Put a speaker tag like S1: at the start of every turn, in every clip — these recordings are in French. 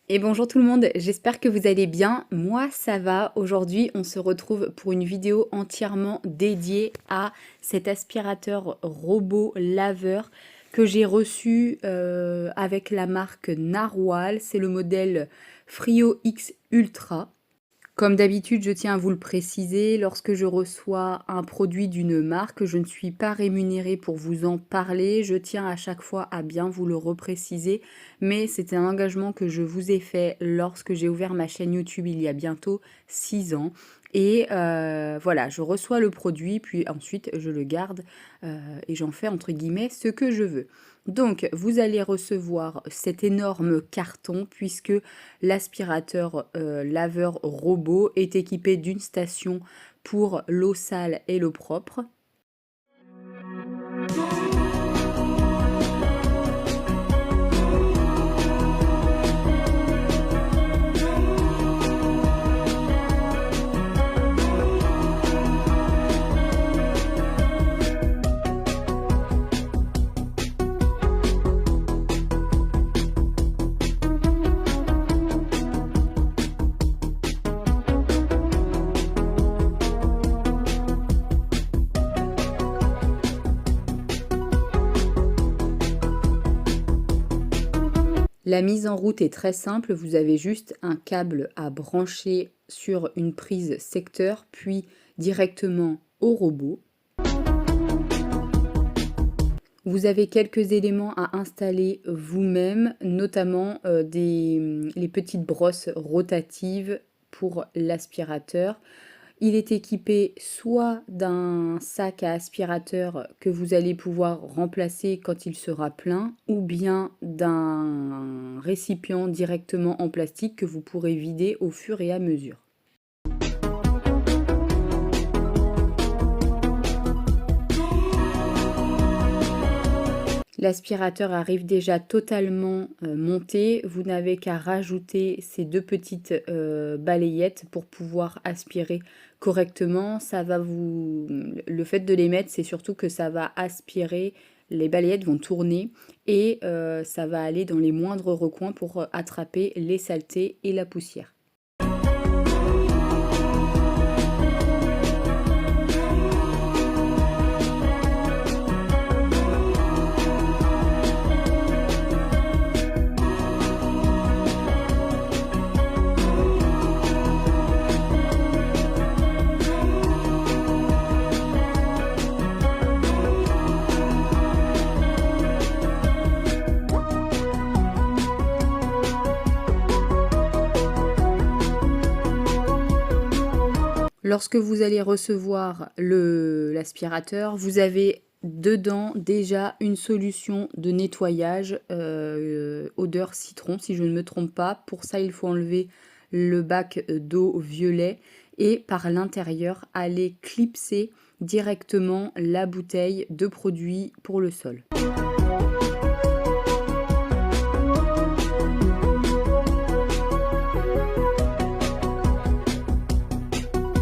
S1: Et bonjour tout le monde, j'espère que vous allez bien. Moi, ça va. Aujourd'hui, on se retrouve pour une vidéo entièrement dédiée à cet aspirateur robot laveur que j'ai reçu avec la marque Narwhal. C'est le modèle Frio X Ultra. Comme d'habitude, je tiens à vous le préciser, lorsque je reçois un produit d'une marque, je ne suis pas rémunérée pour vous en parler. Je tiens à chaque fois à bien vous le repréciser, mais c'est un engagement que je vous ai fait lorsque j'ai ouvert ma chaîne YouTube il y a bientôt 6 ans. Et voilà, je reçois le produit, puis ensuite je le garde et j'en fais entre guillemets ce que je veux. Donc, vous allez recevoir cet énorme carton puisque l'aspirateur laveur robot est équipé d'une station pour l'eau sale et l'eau propre. La mise en route est très simple, vous avez juste un câble à brancher sur une prise secteur, puis directement au robot. Vous avez quelques éléments à installer vous-même, notamment les petites brosses rotatives pour l'aspirateur. Il est équipé soit d'un sac à aspirateur que vous allez pouvoir remplacer quand il sera plein, ou bien d'un récipient directement en plastique que vous pourrez vider au fur et à mesure. L'aspirateur arrive déjà totalement monté. Vous n'avez qu'à rajouter ces deux petites balayettes pour pouvoir aspirer correctement. Le fait de les mettre, c'est surtout que ça va aspirer. Les balayettes vont tourner et ça va aller dans les moindres recoins pour attraper les saletés et la poussière. Lorsque vous allez recevoir l'aspirateur, vous avez dedans déjà une solution de nettoyage odeur citron, si je ne me trompe pas. Pour ça, il faut enlever le bac d'eau violet et par l'intérieur, aller clipser directement la bouteille de produit pour le sol.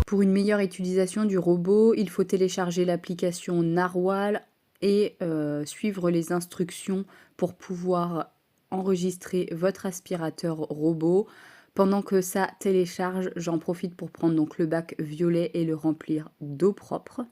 S1: Pour une meilleure utilisation du robot, il faut télécharger l'application Narwhal et suivre les instructions pour pouvoir enregistrer votre aspirateur robot. Pendant que ça télécharge, j'en profite pour prendre donc le bac violet et le remplir d'eau propre.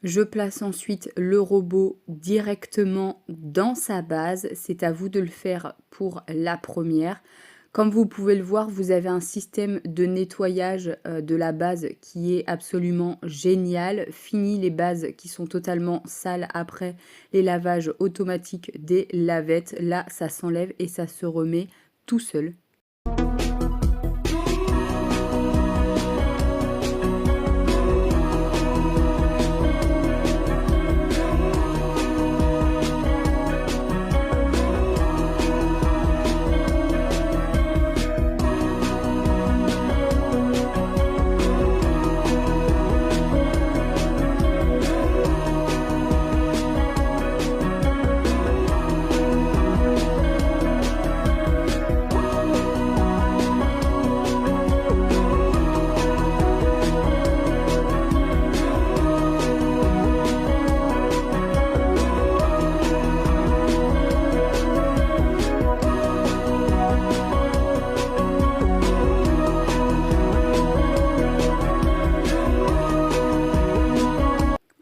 S1: Je place ensuite le robot directement dans sa base. C'est à vous de le faire pour la première. Comme vous pouvez le voir, vous avez un système de nettoyage de la base qui est absolument génial. Fini les bases qui sont totalement sales après les lavages automatiques des lavettes. Là, ça s'enlève et ça se remet tout seul.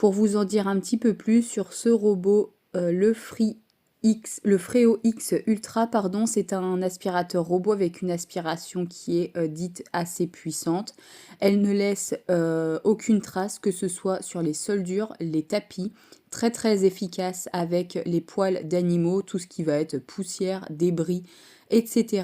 S1: Pour vous en dire un petit peu plus sur ce robot, le Freo X Ultra, pardon, c'est un aspirateur robot avec une aspiration qui est dite assez puissante. Elle ne laisse aucune trace, que ce soit sur les sols durs, les tapis. Très très efficace avec les poils d'animaux, tout ce qui va être poussière, débris, etc.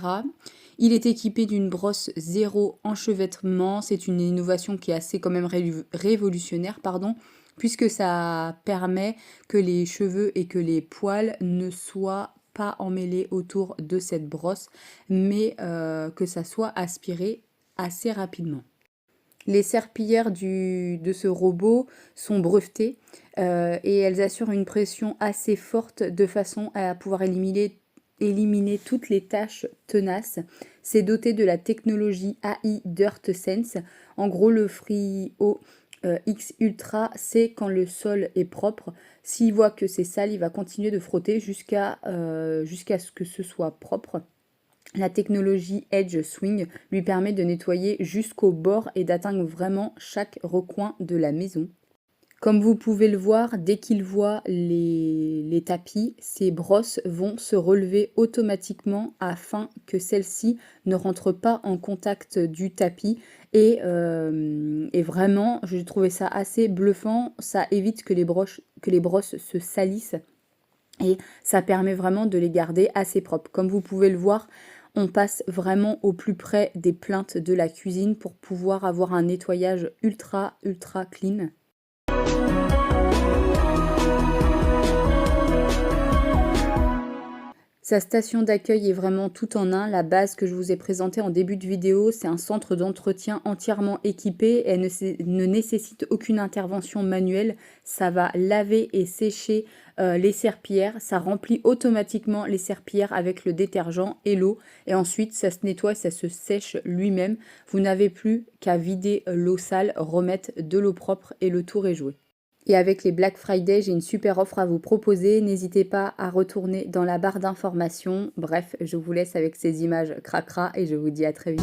S1: Il est équipé d'une brosse zéro enchevêtrement. C'est une innovation qui est assez quand même révolutionnaire, pardon, puisque ça permet que les cheveux et que les poils ne soient pas emmêlés autour de cette brosse, mais que ça soit aspiré assez rapidement. Les serpillières de ce robot sont brevetées et elles assurent une pression assez forte de façon à pouvoir éliminer toutes les taches tenaces. C'est doté de la technologie AI Dirt Sense. En gros, le Freo X Ultra, c'est quand le sol est propre. S'il voit que c'est sale, il va continuer de frotter jusqu'à ce que ce soit propre. La technologie Edge Swing lui permet de nettoyer jusqu'au bord et d'atteindre vraiment chaque recoin de la maison. Comme vous pouvez le voir, dès qu'il voit les tapis, ces brosses vont se relever automatiquement afin que celles-ci ne rentrent pas en contact du tapis. Et vraiment, j'ai trouvé ça assez bluffant. Ça évite que les brosses se salissent et ça permet vraiment de les garder assez propres. Comme vous pouvez le voir, on passe vraiment au plus près des plaintes de la cuisine pour pouvoir avoir un nettoyage ultra clean. Sa station d'accueil est vraiment tout en un. La base que je vous ai présentée en début de vidéo, c'est un centre d'entretien entièrement équipé. Elle ne nécessite aucune intervention manuelle. Ça va laver et sécher les serpillières. Ça remplit automatiquement les serpillières avec le détergent et l'eau. Et ensuite, ça se nettoie, ça se sèche lui-même. Vous n'avez plus qu'à vider l'eau sale, remettre de l'eau propre et le tour est joué. Et avec les Black Friday, j'ai une super offre à vous proposer. N'hésitez pas à retourner dans la barre d'informations. Bref, je vous laisse avec ces images cracra et je vous dis à très vite.